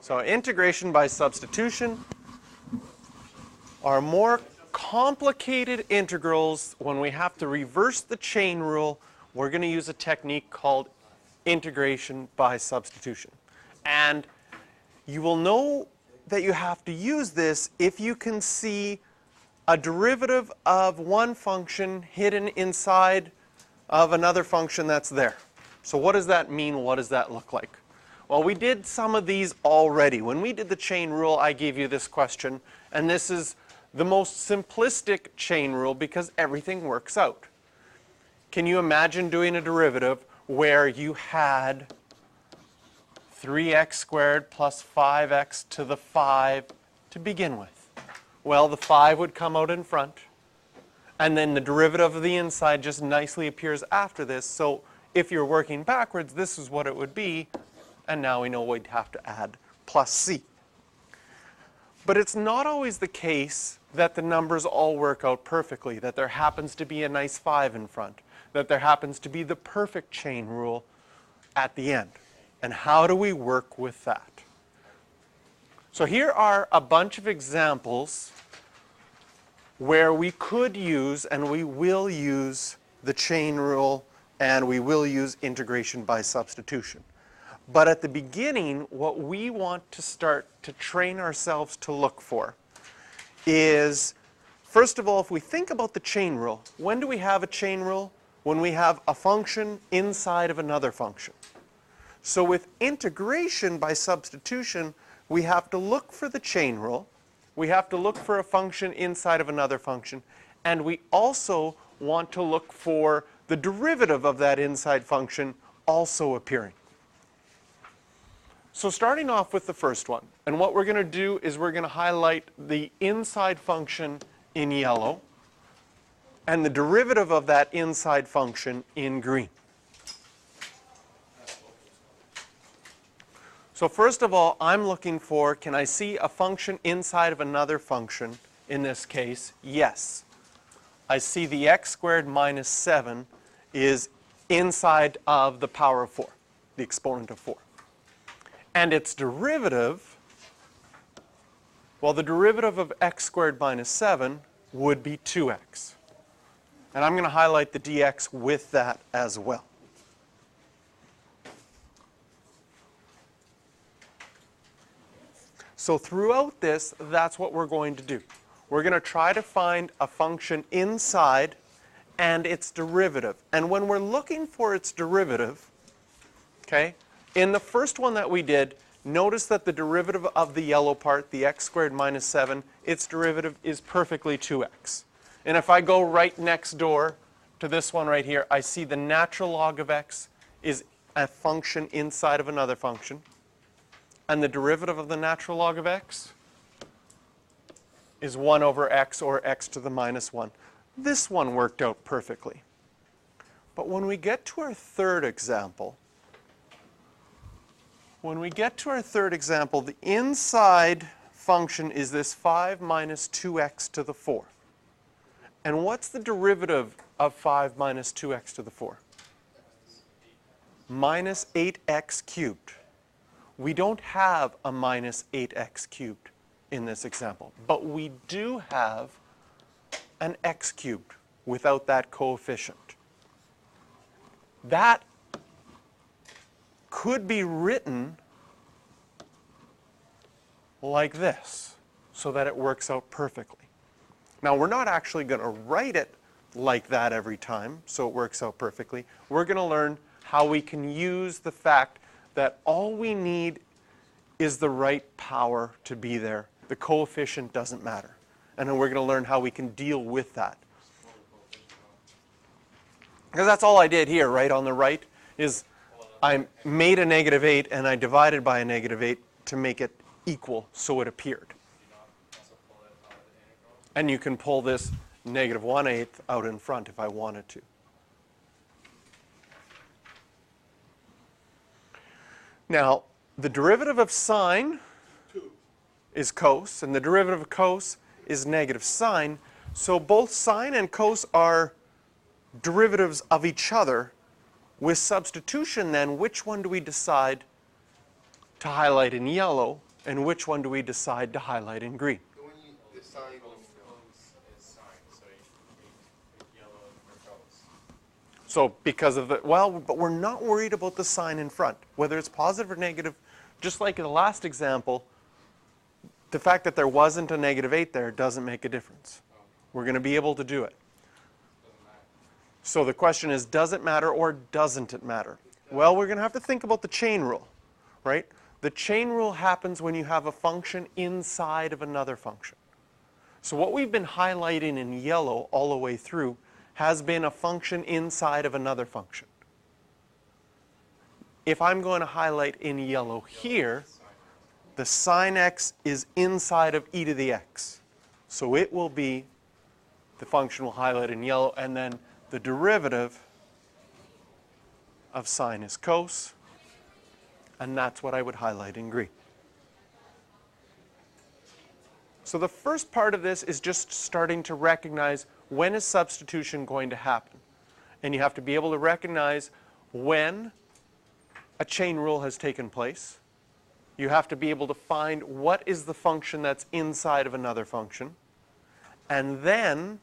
So integration by substitution are more complicated integrals. When we have to reverse the chain rule, we're going to use a technique called integration by substitution. And you will know that you have to use this if you can see a derivative of one function hidden inside of another function that's there. So what does that mean? What does that look like? Well, we did some of these already. When we did the chain rule, I gave you this question, and this is the most simplistic chain rule because everything works out. Can you imagine doing a derivative where you had 3x squared plus 5x to the 5 to begin with? Well, the 5 would come out in front, and then the derivative of the inside just nicely appears after this. So if you're working backwards, this is what it would be, and now we know we'd have to add plus c. But it's not always the case that the numbers all work out perfectly, that there happens to be a nice 5 in front, that there happens to be the perfect chain rule at the end. And how do we work with that? So here are a bunch of examples where we could use and we will use the chain rule and we will use integration by substitution. But at the beginning, what we want to start to train ourselves to look for is, first of all, if we think about the chain rule, when do we have a chain rule? When we have a function inside of another function. So with integration by substitution, we have to look for the chain rule, we have to look for a function inside of another function, and we also want to look for the derivative of that inside function also appearing. So starting off with the first one, and what we're going to do is we're going to highlight the inside function in yellow and the derivative of that inside function in green. So first of all, I'm looking for, can I see a function inside of another function? In this case, yes. I see the x squared minus 7 is inside of the power of 4, the exponent of 4. And its derivative, well, the derivative of x squared minus 7 would be 2x. And I'm going to highlight the dx with that as well. So throughout this, that's what we're going to do. We're going to try to find a function inside and its derivative. And when we're looking for its derivative, okay, in the first one that we did, notice that the derivative of the yellow part, the x squared minus 7, its derivative is perfectly 2x. And if I go right next door to this one right here, I see the natural log of x is a function inside of another function. And the derivative of the natural log of x is 1 over x, or x to the minus 1. This one worked out perfectly. But when we get to our third example, the inside function is this 5 minus 2x to the 4. And what's the derivative of 5 minus 2x to the 4? Minus 8x cubed. We don't have a minus 8x cubed in this example, but we do have an x cubed without that coefficient. That could be written like this so that it works out perfectly. Now, we're not actually going to write it like that every time so it works out perfectly. We're going to learn how we can use the fact that all we need is the right power to be there. The coefficient doesn't matter. And then we're going to learn how we can deal with that. Because that's all I did here, right? On the right is I made a negative 8 and I divided by a negative 8 to make it equal so it appeared. And you can pull this negative 1/8 out in front if I wanted to. Now, the derivative of sine is cos, and the derivative of cos is negative sine. So both sine and cos are derivatives of each other. With substitution, then, which one do we decide to highlight in yellow And which one do we decide to highlight in green? The one you decide on. Is sign, so you yellow for goes. So because of the, well, but we're not worried about the sign in front. Whether it's positive or negative, just like in the last example, the fact that there wasn't a -8 there doesn't make a difference. We're going to be able to do it. So the question is, does it matter or doesn't it matter? Well, we're going to have to think about the chain rule, right? The chain rule happens when you have a function inside of another function. So what we've been highlighting in yellow all the way through has been a function inside of another function. If I'm going to highlight in yellow here, the sine x is inside of e to the x. So it will be, the function will highlight in yellow, and then the derivative of sine is cos, and that's what I would highlight in green. So the first part of this is just starting to recognize when is substitution going to happen. And you have to be able to recognize when a chain rule has taken place. You have to be able to find what is the function that's inside of another function, and then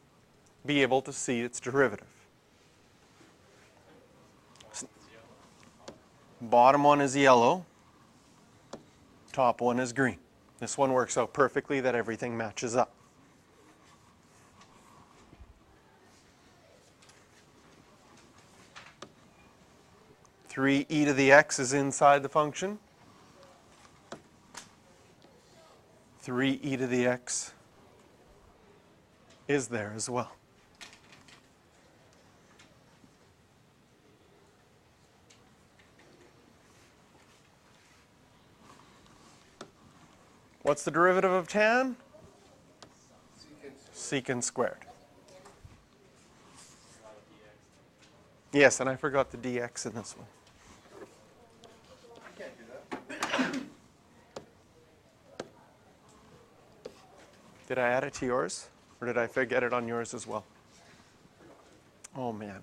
be able to see its derivative. Bottom one is yellow, top one is green. This one works out perfectly that everything matches up. Three e to the x is inside the function. 3e to the x is there as well. What's the derivative of tan? Secant squared. Yes, and I forgot the dx in this one. You can't do that. Did I add it to yours? Or did I forget it on yours as well? Oh, man.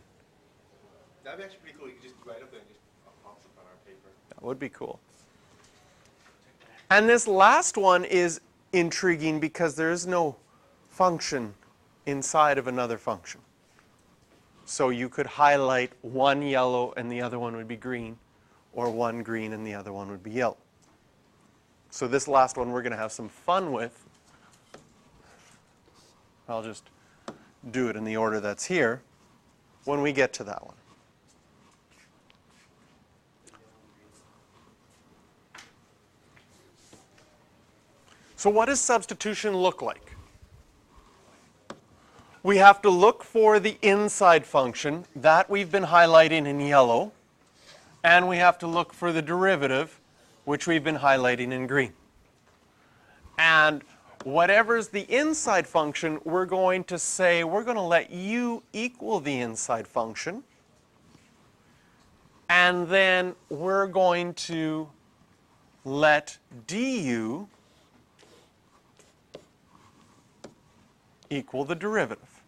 That'd be actually pretty cool. You could just write up there and just pops up on our paper. That would be cool. And this last one is intriguing because there is no function inside of another function. So you could highlight one yellow and the other one would be green, or one green and the other one would be yellow. So this last one we're going to have some fun with. I'll just do it in the order that's here when we get to that one. So what does substitution look like? We have to look for the inside function that we've been highlighting in yellow, and we have to look for the derivative, which we've been highlighting in green. And whatever's the inside function, we're going to say we're going to let u equal the inside function, and then we're going to let du equal the derivative.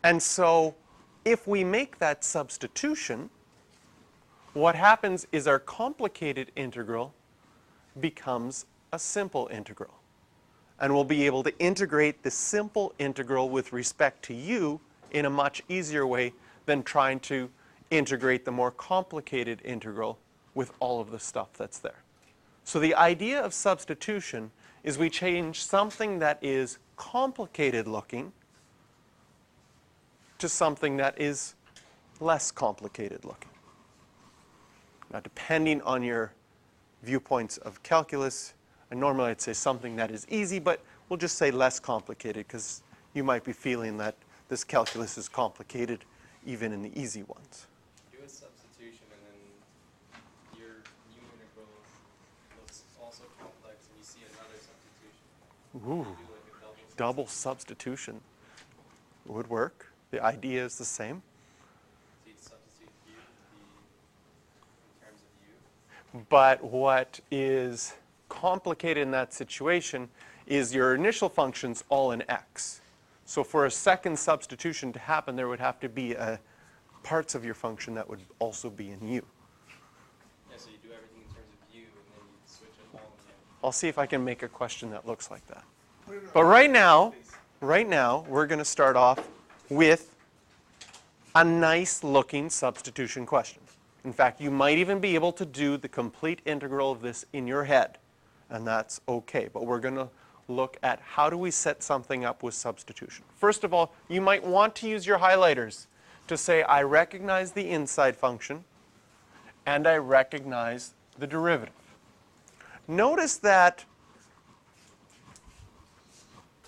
And so if we make that substitution, what happens is our complicated integral becomes a simple integral. And we'll be able to integrate the simple integral with respect to u in a much easier way than trying to integrate the more complicated integral with all of the stuff that's there. So the idea of substitution is we change something that is complicated looking to something that is less complicated looking. Now, depending on your viewpoints of calculus, and normally I'd say something that is easy, but we'll just say less complicated because you might be feeling that this calculus is complicated even in the easy ones. Do a substitution and then your new integral looks also complex and you see another substitution. Ooh, Do like a double substitution would work. The idea is the same. So you'd substitute u in terms of u. But what is complicated in that situation is your initial function's all in x. So for a second substitution to happen, there would have to be parts of your function that would also be in u. Yeah, so you do everything in terms of u I'll see if I can make a question that looks like that. But right now, we're going to start off with a nice looking substitution question. In fact, you might even be able to do the complete integral of this in your head, and that's okay. But we're going to look at how do we set something up with substitution. First of all, you might want to use your highlighters to say, I recognize the inside function, and I recognize the derivative. Notice that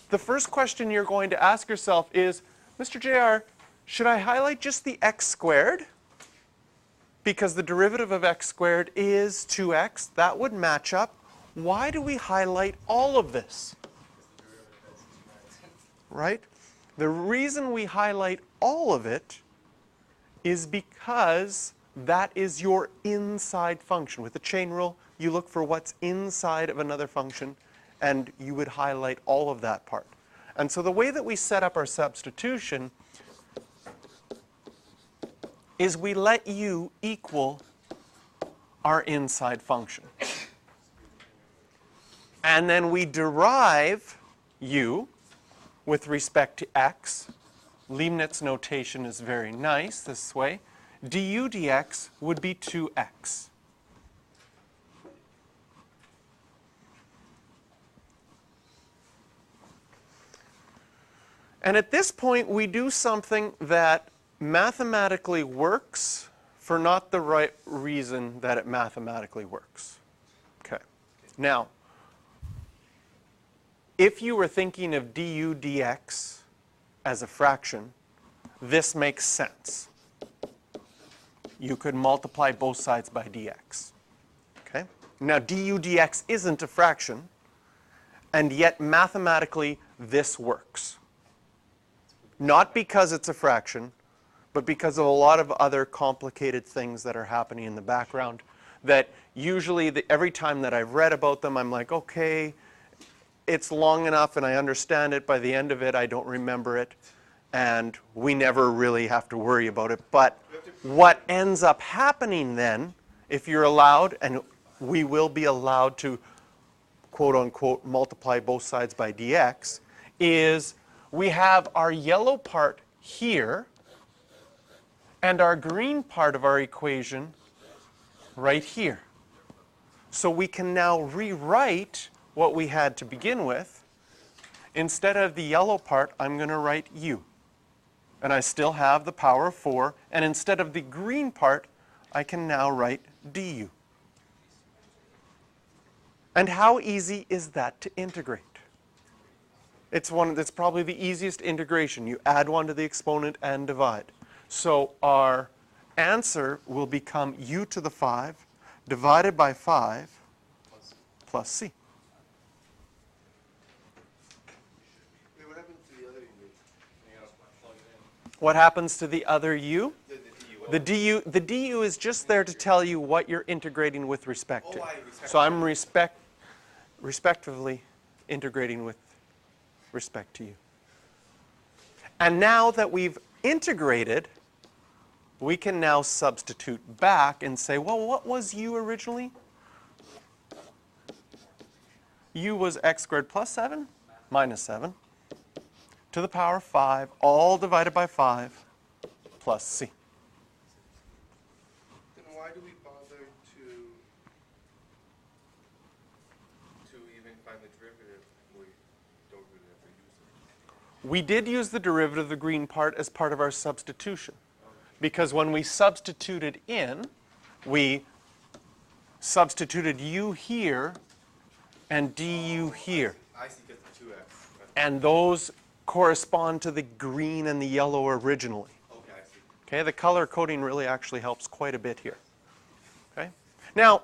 the first question you're going to ask yourself is, Mr. JR, should I highlight just the x squared? Because the derivative of x squared is 2x. That would match up. Why do we highlight all of this? Right? The reason we highlight all of it is because that is your inside function. With the chain rule, you look for what's inside of another function, and you would highlight all of that part. And so the way that we set up our substitution is we let u equal our inside function. And then we derive u with respect to x. Leibniz notation is very nice this way. Du dx would be 2x. And at this point, we do something that mathematically works for not the right reason that it mathematically works. Okay. Now, if you were thinking of du dx as a fraction, this makes sense. You could multiply both sides by dx. Okay? Now, du dx isn't a fraction, and yet mathematically this works. Not because it's a fraction, but because of a lot of other complicated things that are happening in the background that usually every time that I've read about them, I'm like, okay, it's long enough and I understand it. By the end of it, I don't remember it. And we never really have to worry about it. But what ends up happening then, if you're allowed, and we will be allowed to, quote unquote, multiply both sides by dx, is we have our yellow part here and our green part of our equation right here. So we can now rewrite what we had to begin with. Instead of the yellow part, I'm going to write u. And I still have the power of 4. And instead of the green part, I can now write du. And how easy is that to integrate? It's probably the easiest integration. You add one to the exponent and divide. So our answer will become u to the 5 divided by 5 plus c. What happened to the other u? What happens to the other u? The du is just there to tell you what you're integrating with respect to. So I'm respectively integrating with respect to u. And now that we've integrated, we can now substitute back and say, well, what was u originally? U was x squared plus 7 minus 7 to the power of 5, all divided by 5 plus c. Then why do we bother to even find the derivative? We don't really have to use it. We did use the derivative of the green part as part of our substitution. Because when we substituted in, we substituted u here and du here. I see, because it's 2x. And those correspond to the green and the yellow originally. Okay, I see. Okay, the color coding really actually helps quite a bit here. Okay? Now,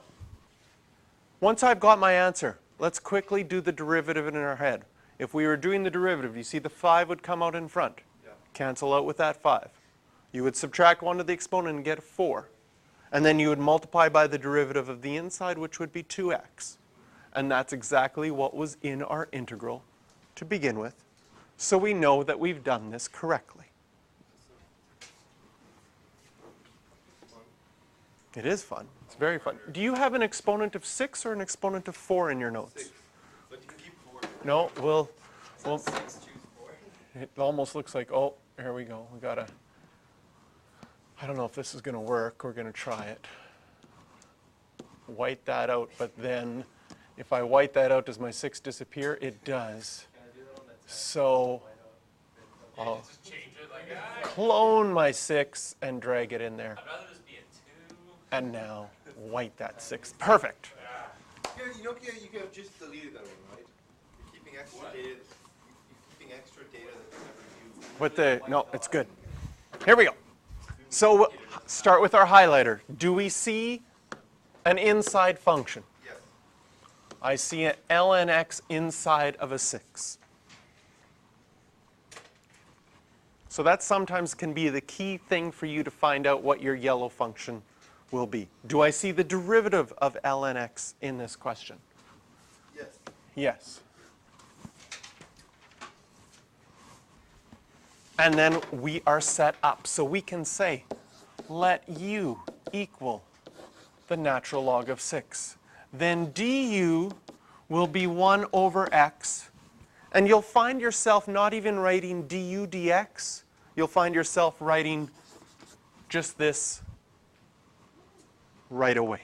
once I've got my answer, let's quickly do the derivative in our head. If we were doing the derivative, you see the 5 would come out in front. Yeah. Cancel out with that 5. You would subtract 1 to the exponent and get a 4. And then you would multiply by the derivative of the inside, which would be 2x. And that's exactly what was in our integral to begin with. So we know that we've done this correctly. It is fun. It's very fun. Do you have an exponent of 6 or an exponent of 4 in your notes? 6. But you can keep 4. No, we'll Is that 6, choose 4? it almost looks like, oh, here we go. We gotta, I don't know if this is gonna work. We're gonna try it. White that out, but then if I white that out, does my 6 disappear? It does. Can I do that on that tab? So I'll Just change it like that. clone my 6 and drag it in there. I'd rather just be a 2. And now white that 6. Perfect. You could have just deleted that one, right? You're keeping extra data. You're keeping extra data that you never used. With the, no, it's good. Here we go. So we'll start with our highlighter. Do we see an inside function? Yes. I see an ln x inside of a 6. So that sometimes can be the key thing for you to find out what your yellow function will be. Do I see the derivative of ln x in this question? Yes. Yes. And then we are set up. So we can say, let u equal the natural log of 6. Then du will be 1 over x. And you'll find yourself not even writing du dx. You'll find yourself writing just this right away.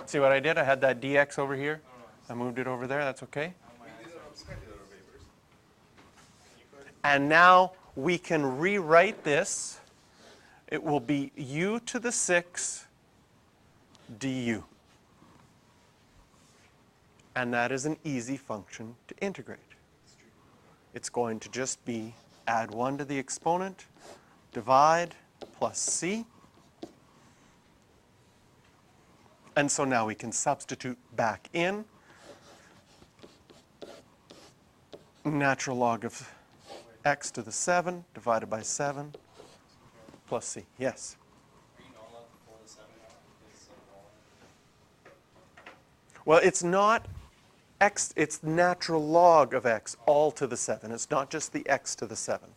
See what I did? I had that dx over here. I moved it over there. That's okay. We did it on speculator papers. And now we can rewrite this. It will be u to the 6 du. And that is an easy function to integrate. It's going to just be add 1 to the exponent, divide, plus c. And so now we can substitute back in natural log of x to the 7 divided by 7 plus c. Yes? Are you not allowed to pull the 7 out? Because it's Well, it's not x, it's natural log of x all to the 7. It's not just the x to the 7.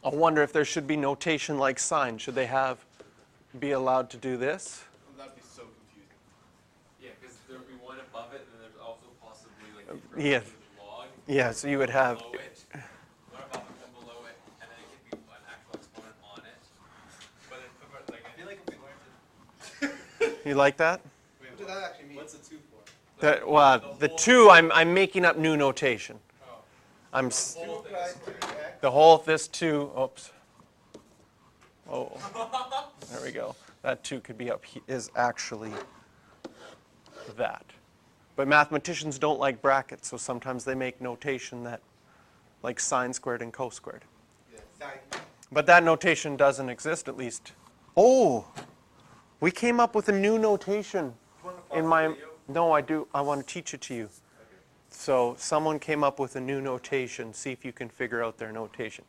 I wonder if there should be notation like sign. Should they be allowed to do this? That'd be so confusing. Yeah, because there'll be one above it, and then there's also possibly like the yeah. log. Yeah, so you would have, Below it. One above it, one below it, and then it could be an actual exponent on it. But it's like, I feel like if we learned to you like that? What does that actually mean? What's the 2 for? Well, the 2, I'm making up new notation. Oh. I'm Two applies to x. the whole, this 2, oops. Oh, there we go. That 2 could be up, is actually that. But mathematicians don't like brackets, so sometimes they make notation that, like sine squared and cos squared. Yeah, sine. But that notation doesn't exist, at least. Oh, we came up with a new notation in my, no, I do, I want to teach it to you. So someone came up with a new notation. See if you can figure out their notation.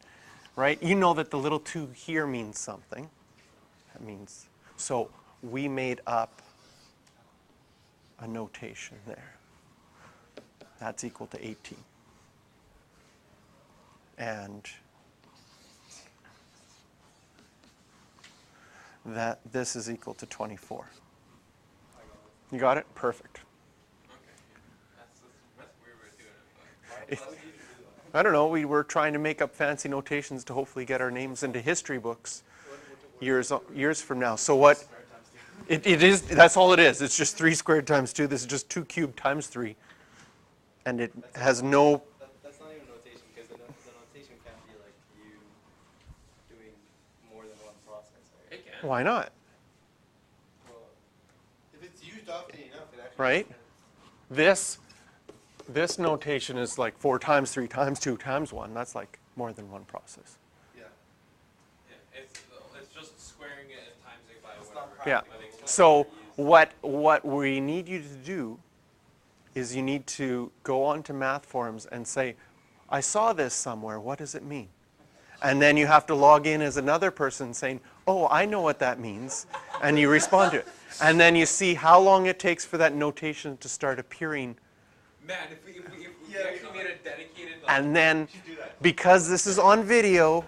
Right? You know that the little 2 here means something. That means, so we made up a notation there. That's equal to 18. And that this is equal to 24. You got it? Perfect. that's weird way of doing it. If- I don't know, we were trying to make up fancy notations to hopefully get our names into history books years from now. So what, it is, that's all it is. It's just 3 squared times 2. This is just 2 cubed times 3. And it has no, That's not even notation, because the notation can't be like you doing more than one process, right? It can. why not, Well, If it's used often enough, it actually. right? This notation is like 4 times 3 times 2 times 1. That's like more than one process. Yeah. Yeah, it's just squaring it and times it by It's not whatever. Yeah. practical. But it's So what we need you to do is you need to go onto math forums and say, I saw this somewhere, what does it mean? And then you have to log in as another person saying, oh, I know what that means, and you respond to it. And then you see how long it takes for that notation to start appearing Man, if we actually made a dedicated like, And then, should do that. because this is on video,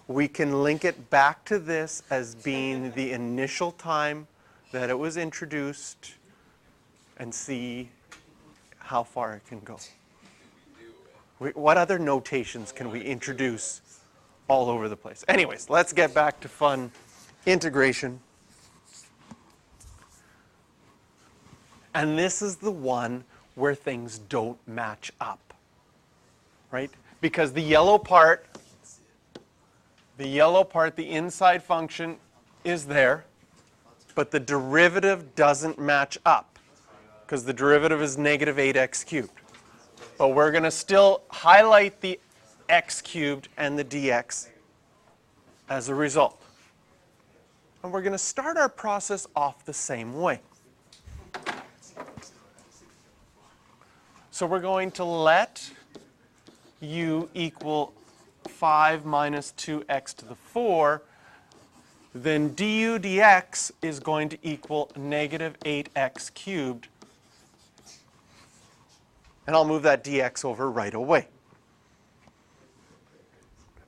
we can link it back to this as being the initial time that it was introduced and see how far it can go. What other notations can we introduce all over the place? Anyways, let's get back to fun integration. And this is the one where things don't match up, right? Because the yellow part, the inside function is there, but the derivative doesn't match up because the derivative is negative 8x cubed. But we're going to still highlight the x cubed and the dx as a result. And we're going to start our process off the same way. So we're going to let u equal 5 minus 2x to the 4. Then du dx is going to equal negative 8x cubed. And I'll move that dx over right away.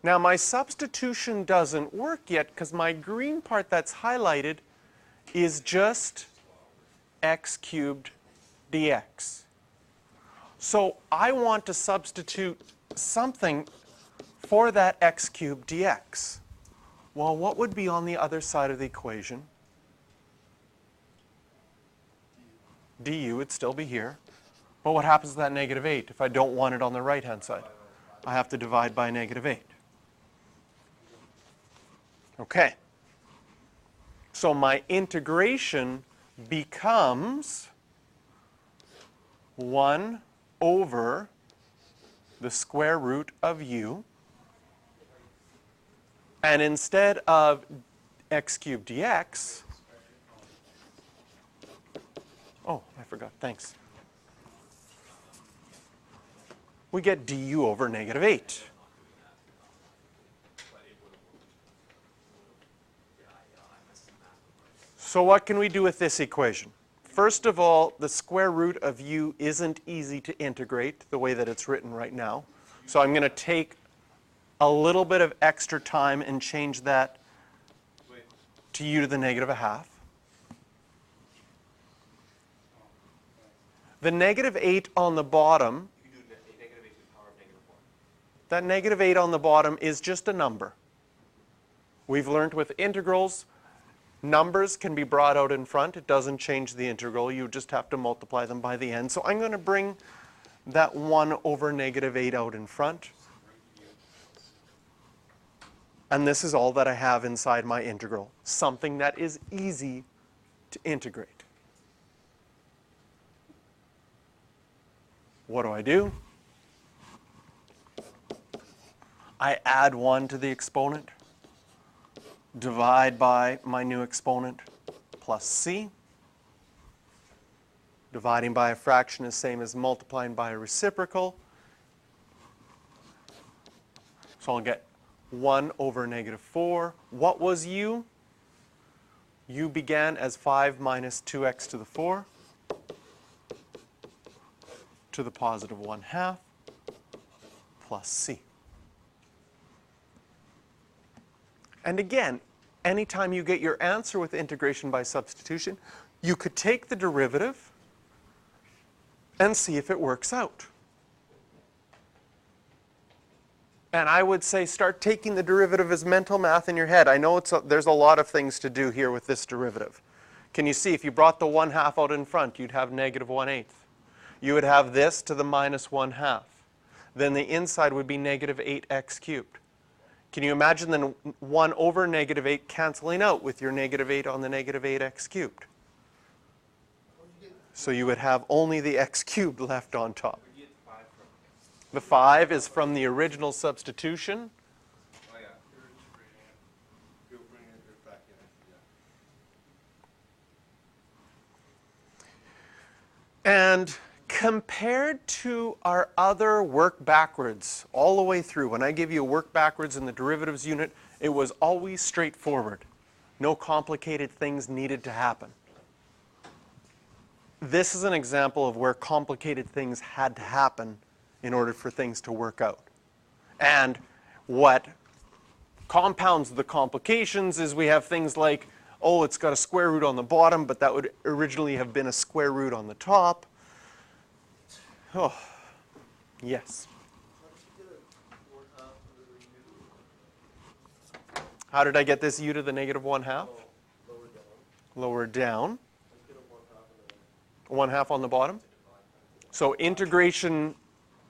Now my substitution doesn't work yet because my green part that's highlighted is just x cubed dx. So I want to substitute something for that x cubed dx. Well, what would be on the other side of the equation? du would still be here. But what happens to that negative 8 if I don't want it on the right-hand side? I have to divide by negative 8. Okay. So my integration becomes 1 over the square root of u. And instead of x cubed dx, oh, I forgot, thanks. We get du over negative 8. So what can we do with this equation? First of all, the square root of u isn't easy to integrate the way that it's written right now. So I'm going to take a little bit of extra time and change that to u to the negative 1/2. The negative 8 on the bottom, that negative 8 on the bottom is just a number. We've learned with integrals, numbers can be brought out in front. It doesn't change the integral. You just have to multiply them by the end. So I'm going to bring that 1 over negative 8 out in front. And this is all that I have inside my integral, something that is easy to integrate. What do? I add 1 to the exponent, divide by my new exponent, plus c. Dividing by a fraction is the same as multiplying by a reciprocal. So I'll get 1 over negative 4. What was u? U began as 5 minus 2x to the 4 to the positive 1/2 plus c. And again, anytime you get your answer with integration by substitution, you could take the derivative and see if it works out. And I would say start taking the derivative as mental math in your head. I know there's a lot of things to do here with this derivative. Can you see if you brought the 1/2 out in front, you'd have negative 1/8. You would have this to the minus 1/2. Then the inside would be negative 8x cubed. Can you imagine then 1 over negative 8 canceling out with your negative 8 on the negative 8x cubed? So you would have only the x cubed left on top. The 5 is from the original substitution. Oh yeah. You'll bring it back in. Yeah. And compared to our other work backwards all the way through, when I give you a work backwards in the derivatives unit, it was always straightforward. No complicated things needed to happen. this is an example of where complicated things had to happen in order for things to work out. And what compounds the complications is we have things like, oh, it's got a square root on the bottom, but that would originally have been a square root on the top. Oh, yes. How did I get this u to the negative 1/2? Lower down. 1/2 on the bottom. So integration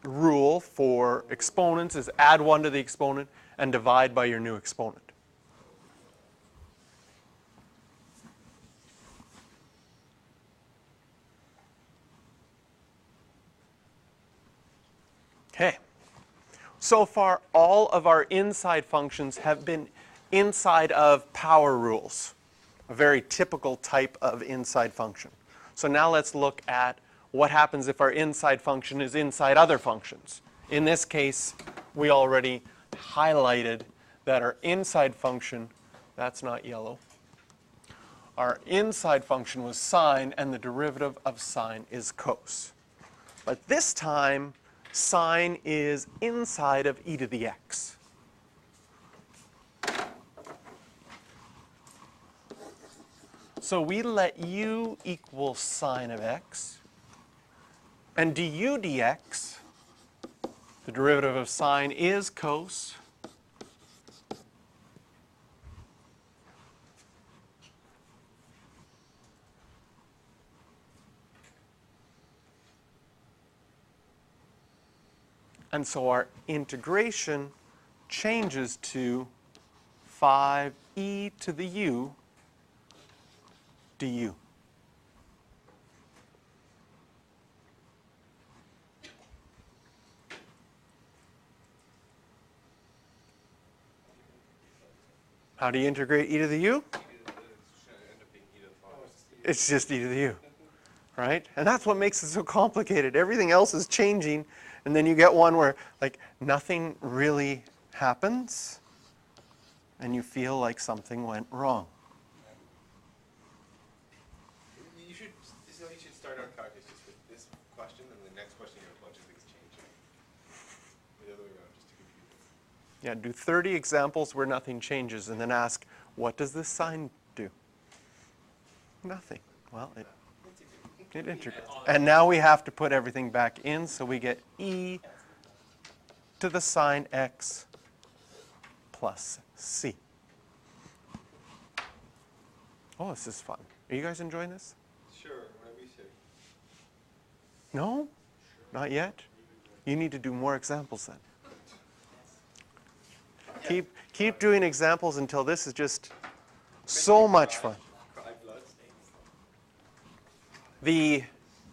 rule for exponents is add 1 to the exponent and divide by your new exponent. Okay. So far, all of our inside functions have been inside of power rules, a very typical type of inside function. So now let's look at what happens if our inside function is inside other functions. In this case, we already highlighted that our inside function, that's not yellow, our inside function was sine, and the derivative of sine is cos. But this time, sine is inside of e to the x. So we let u equal sine of x, and du dx, the derivative of sine is cos. And so our integration changes to 5e to the u du. How do you integrate e to the u? It's just e to the u, right? And that's what makes it so complicated. Everything else is changing, and then you get one where like nothing really happens, and you feel like something went wrong. You should, you should start our calculus just with this question, and the next question you have a bunch of things changing. The other way around, just to confuse it. Yeah, do 30 examples where nothing changes, and then ask, what does this sign do? Nothing. Well, it integrates. And now we have to put everything back in, so we get e to the sine x plus c. Oh, this is fun. Are you guys enjoying this? Sure, whatever you say. No? Not yet? You need to do more examples then. Keep doing examples until this is just so much fun. Cry blood. The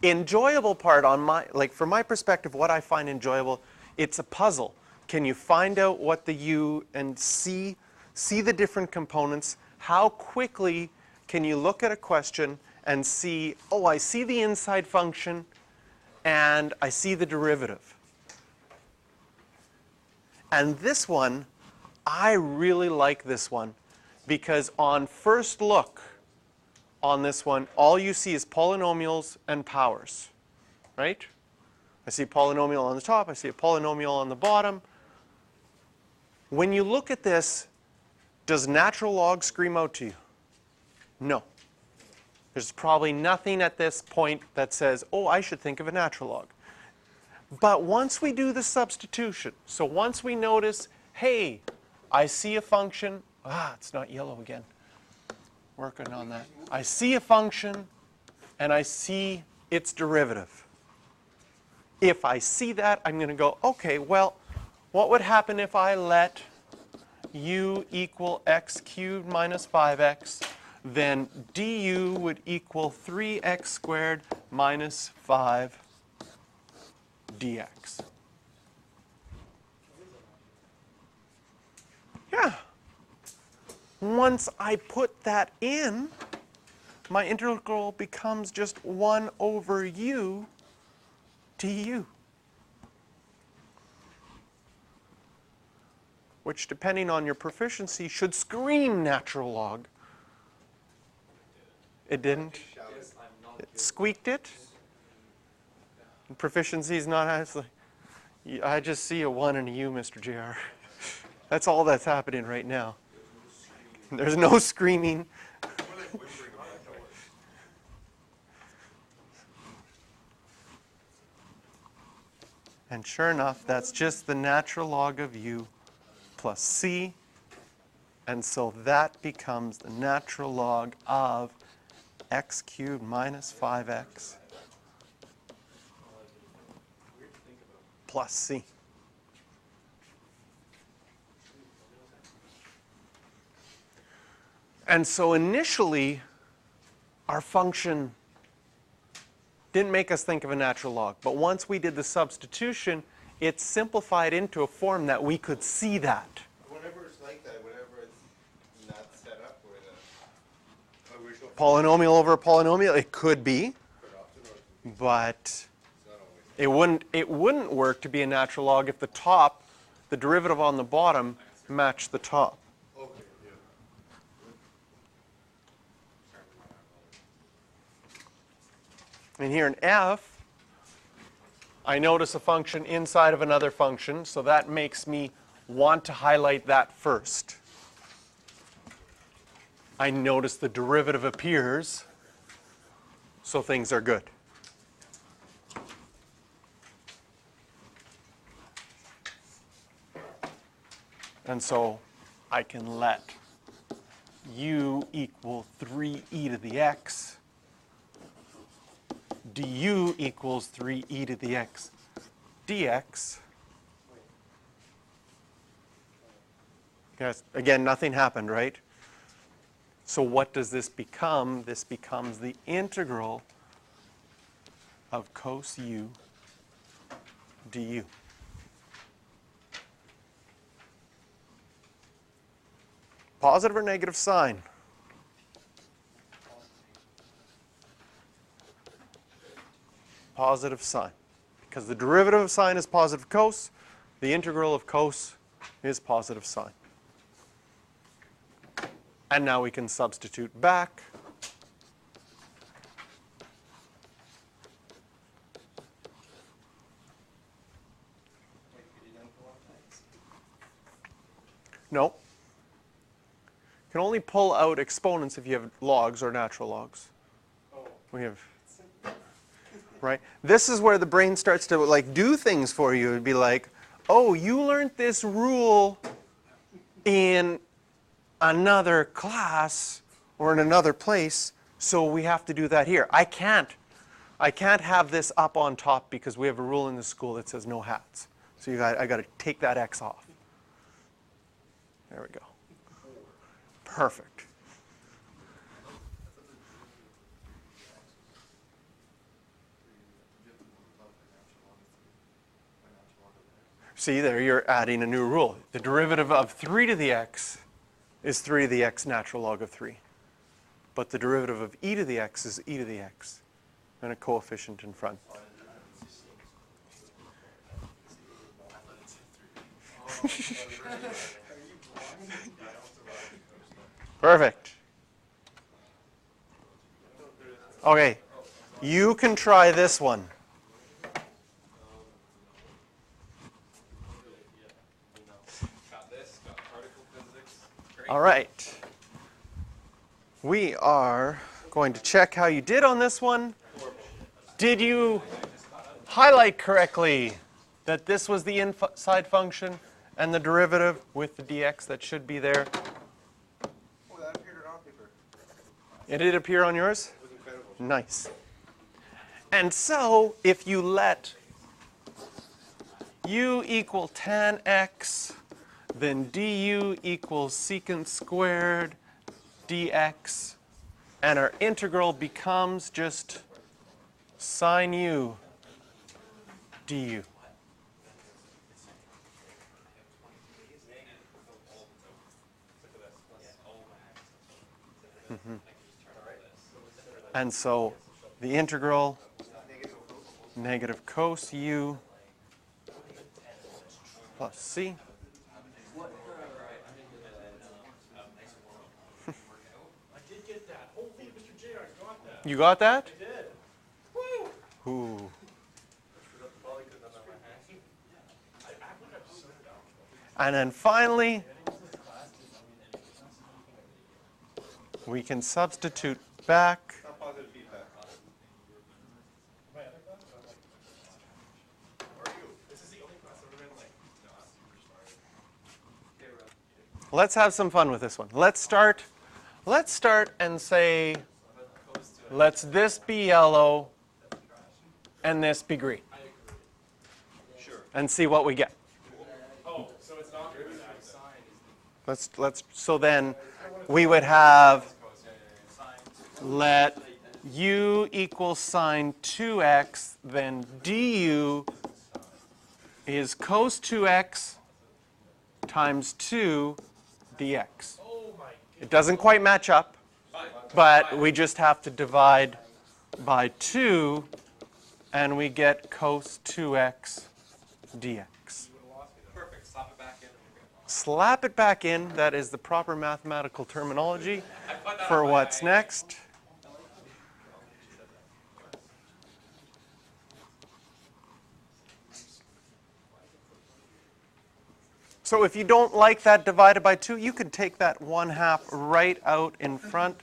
enjoyable part on from my perspective, what I find enjoyable, it's a puzzle. Can you find out what the u and see the different components? How quickly can you look at a question and see, oh, I see the inside function and I see the derivative. And this one, I really like this one because on first look on this one, all you see is polynomials and powers, right? I see a polynomial on the top, I see a polynomial on the bottom. When you look at this, does natural log scream out to you? No. There's probably nothing at this point that says, oh, I should think of a natural log. But once we do the substitution, so once we notice, hey, I see a function, it's not yellow again. Working on that. I see a function, and I see its derivative. If I see that, I'm going to go, okay, well, what would happen if I let u equal x cubed minus 5x? Then du would equal 3x squared minus 5 dx. Yeah. Once I put that in, my integral becomes just 1 over u du. Which, depending on your proficiency, should scream natural log. It didn't? squeaked it. Proficiency is not actually. I just see a 1 and a U, Mr. JR. That's all that's happening right now. There's no screaming. And sure enough, that's just the natural log of u plus c. And so that becomes the natural log of x cubed minus 5x plus c. And so initially, our function didn't make us think of a natural log. But once we did the substitution, it simplified into a form that we could see that. Whenever it's like that, whenever it's not set up with a original Polynomial over a polynomial, it could be, but it's not always. it wouldn't work to be a natural log if the top, the derivative on the bottom, matched the top. Okay, yeah. And here in f, I notice a function inside of another function, so that makes me want to highlight that first. I notice the derivative appears, so things are good. And so I can let u equal 3e to the x, du equals 3e to the x dx. Yes, again, nothing happened, right? So what does this become? This becomes the integral of cos u du. Positive or negative sign? Positive sign. Because the derivative of sine is positive cos, the integral of cos is positive sine. And now we can substitute back. No. You can only pull out exponents if you have logs or natural logs. We have, right? This is where the brain starts to like do things for you. It'd be like, oh, you learned this rule in another class or in another place, so we have to do that here. I can't have this up on top because we have a rule in the school that says no hats. So I got to take that X off. There we go. Perfect. See, there you're adding a new rule. The derivative of 3 to the x is 3 to the x natural log of 3. But the derivative of e to the x is e to the x, and a coefficient in front. Perfect. Okay, you can try this one. All right. We are going to check how you did on this one. Did you highlight correctly that this was the inside function and the derivative with the dx that should be there? Oh, that appeared on paper. It did appear on yours? It was incredible. Nice. And so if you let u equal tan x, then du equals secant squared dx, and our integral becomes just sine u du. And so the integral negative cos u plus c. I did get that. Holy, Mr. J, I got that. You got that? I did. And then finally, we can substitute back. Not positive feedback. Let's have some fun with this one. Let's start and say, let's this be yellow and this be green. Sure. And see what we get. Oh, so it's not good. So then we would have let u equal sine 2x, then du is cos 2x times 2 dx. It doesn't quite match up, but we just have to divide by 2 and we get cos 2x dx. Perfect. Slap it back in. Slap it back in. That is the proper mathematical terminology for what's next. So if you don't like that divided by 2, you can take that 1/2 right out in front.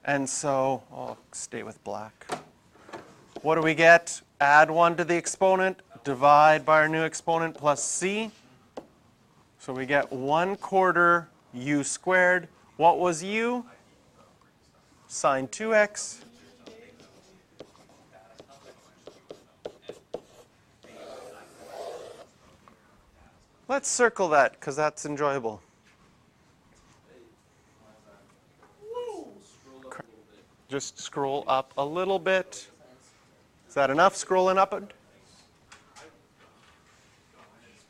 And so, I'll stay with black. What do we get? Add 1 to the exponent, divide by our new exponent plus c. So we get 1/4 u squared. What was u? Sine 2x. Let's circle that because that's enjoyable. Just scroll up a little bit. Is that enough scrolling up?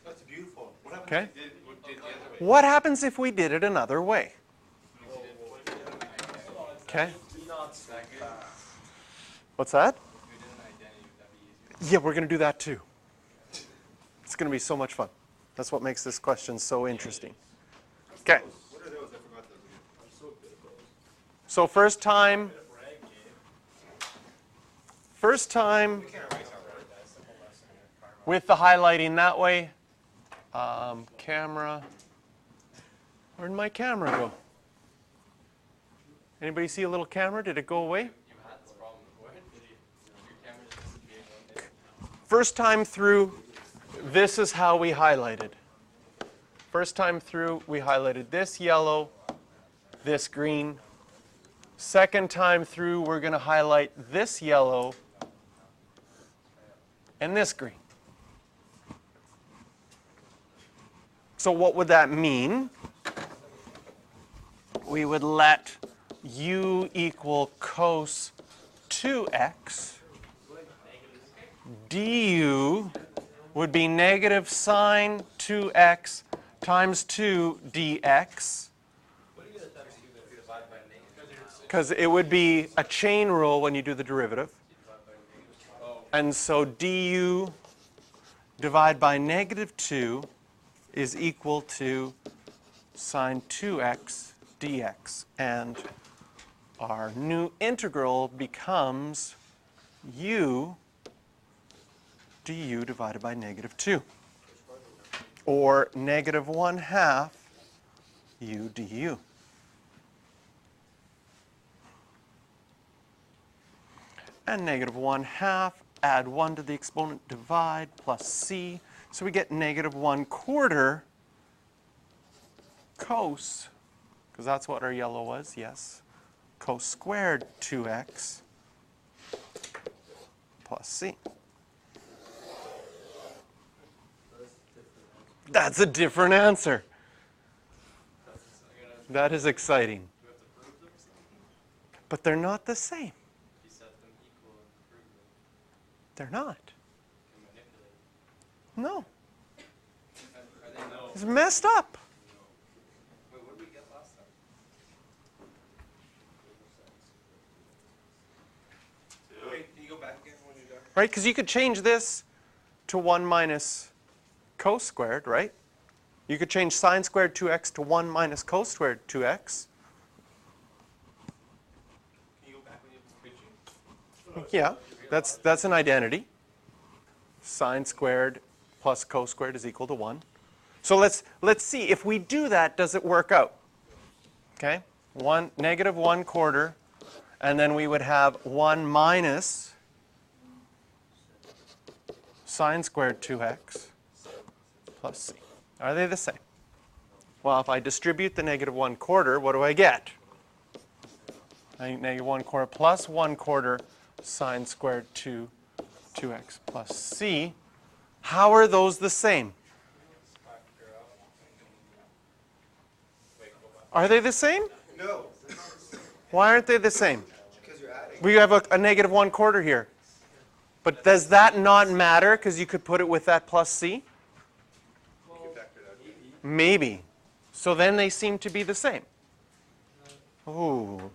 That's beautiful. What happens Okay. if you did the other way? What happens if we did it another way? Okay. What's that? Yeah, we're going to do that too. It's going to be so much fun. That's what makes this question so interesting. Okay. What are those? I forgot those again. I'm so good at those. So first time with the highlighting that way. Camera. Where'd my camera go? Anybody see a little camera? Did it go away? First time through, this is how we highlighted. First time through, we highlighted this yellow, this green. Second time through, we're going to highlight this yellow and this green. So what would that mean? We would let u equal cos 2x. Du would be negative sine 2x times 2 dx. Because it would be a chain rule when you do the derivative. And so du divided by negative 2 is equal to sine 2x dx. And our new integral becomes u du divided by negative 2. Or negative 1/2 u du. And negative 1/2, add 1 to the exponent, divide, plus c. So we get negative 1/4 cos, because that's what our yellow was, yes, cos squared 2x plus c. That's a different answer. That is exciting. But they're not the same. They're not. No. It's messed up. Wait, what did we get last time? Wait, can you go back again when you're done? Right? Because you could change this to 1 minus cos squared, right? You could change sine squared 2x to 1 minus cos squared 2x. Can you go back when you switch? Yeah. That's an identity. Sine squared plus cos squared is equal to 1. So let's see, if we do that, does it work out? Okay, negative 1/4, and then we would have 1 minus sine squared 2x plus c. Are they the same? Well, if I distribute the negative 1/4, what do I get? I think negative 1/4 plus 1/4 sine squared 2x plus c. How are those the same? Are they the same? No. Why aren't they the same? Because you're adding. We have a negative 1/4 here. But does that not matter because you could put it with that plus c? You can factor it out. Maybe. So then they seem to be the same. Ooh.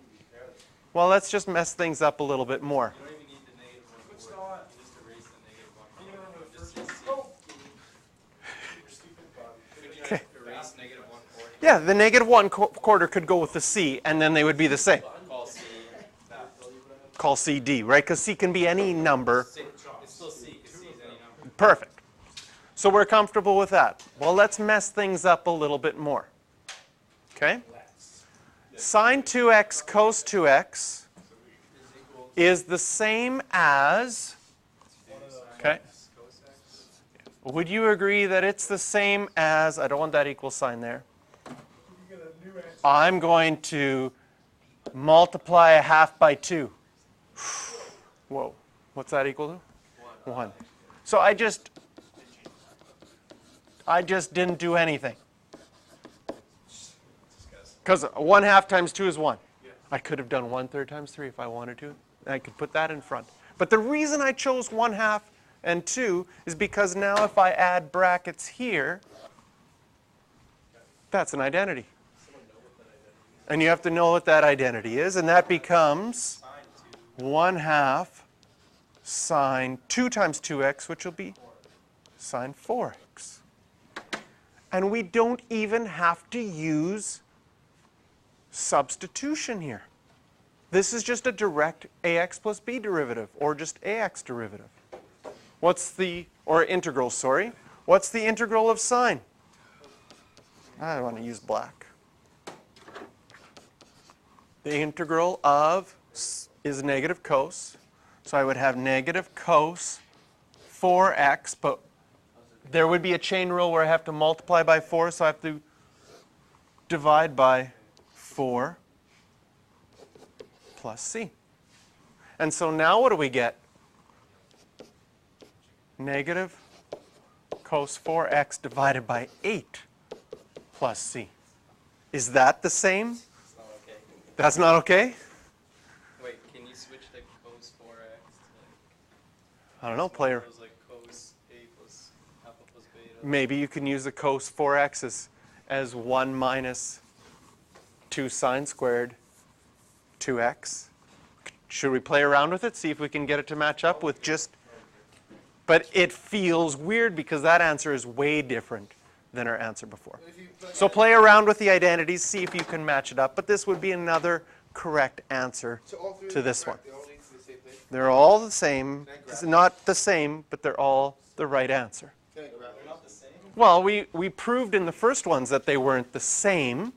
Well, let's just mess things up a little bit more. You don't even need the negative 1/4. You just erase the negative 1/4. Just say c. Could you Okay. erase negative 1/4? Yeah, the negative 1/4 could go with the c, and then they would be the same. Call c that. Call c d, right? Because c can be any number. It's still c because c is any number. Perfect. So we're comfortable with that. Well, let's mess things up a little bit more. Okay? Sine 2x cos 2x is the same as, okay? Would you agree that it's the same as, I don't want that equal sign there. I'm going to multiply a half by 2. Whoa. What's that equal to? 1. So I just didn't do anything. Because 1/2 times 2 is 1. I could have done 1/3 times 3 if I wanted to. I could put that in front. But the reason I chose 1/2 and 2 is because now if I add brackets here, that's an identity. And you have to know what that identity is, and that becomes 1/2 sine 2 times 2x, which will be sine 4x. And we don't even have to use substitution here. This is just a direct ax plus b derivative, or just ax derivative. Or integral, sorry. What's the integral of sine? I want to use black. The integral of is negative cos. So I would have negative cos 4x, but there would be a chain rule where I have to multiply by 4, so I have to divide by 4 plus c. And so now what do we get? Negative cos 4x divided by 8 plus c. Is that the same? It's not okay. That's not okay? Wait, can you switch the cos 4x to I don't know, player. It was like cos a plus alpha plus beta. Maybe you can use the cos 4x as 1 minus 2 sine squared 2x. Should we play around with it, see if we can get it to match up with just... But it feels weird because that answer is way different than our answer before. So play around with the identities, see if you can match it up. But this would be another correct answer So all three to of them this are one. correct. They all lead to the same thing. They're all the same. It's not the same, but they're all the right answer. Can I grab They're not the same? Well, we proved in the first ones that they weren't the same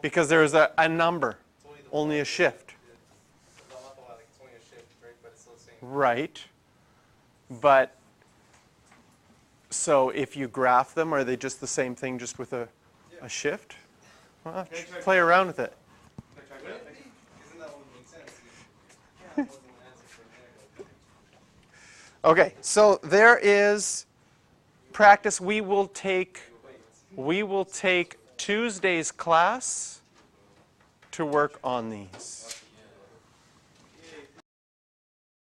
because there was a number, only a shift. Not a lot, like it's only a shift, right? But it's still the same. Right. But, so if you graph them, are they just the same thing, just with a shift? Well, play around with it. Isn't that what makes sense? Yeah, that wasn't an answer for a minute ago. Okay, so there is practice. We will take Tuesday's class to work on these.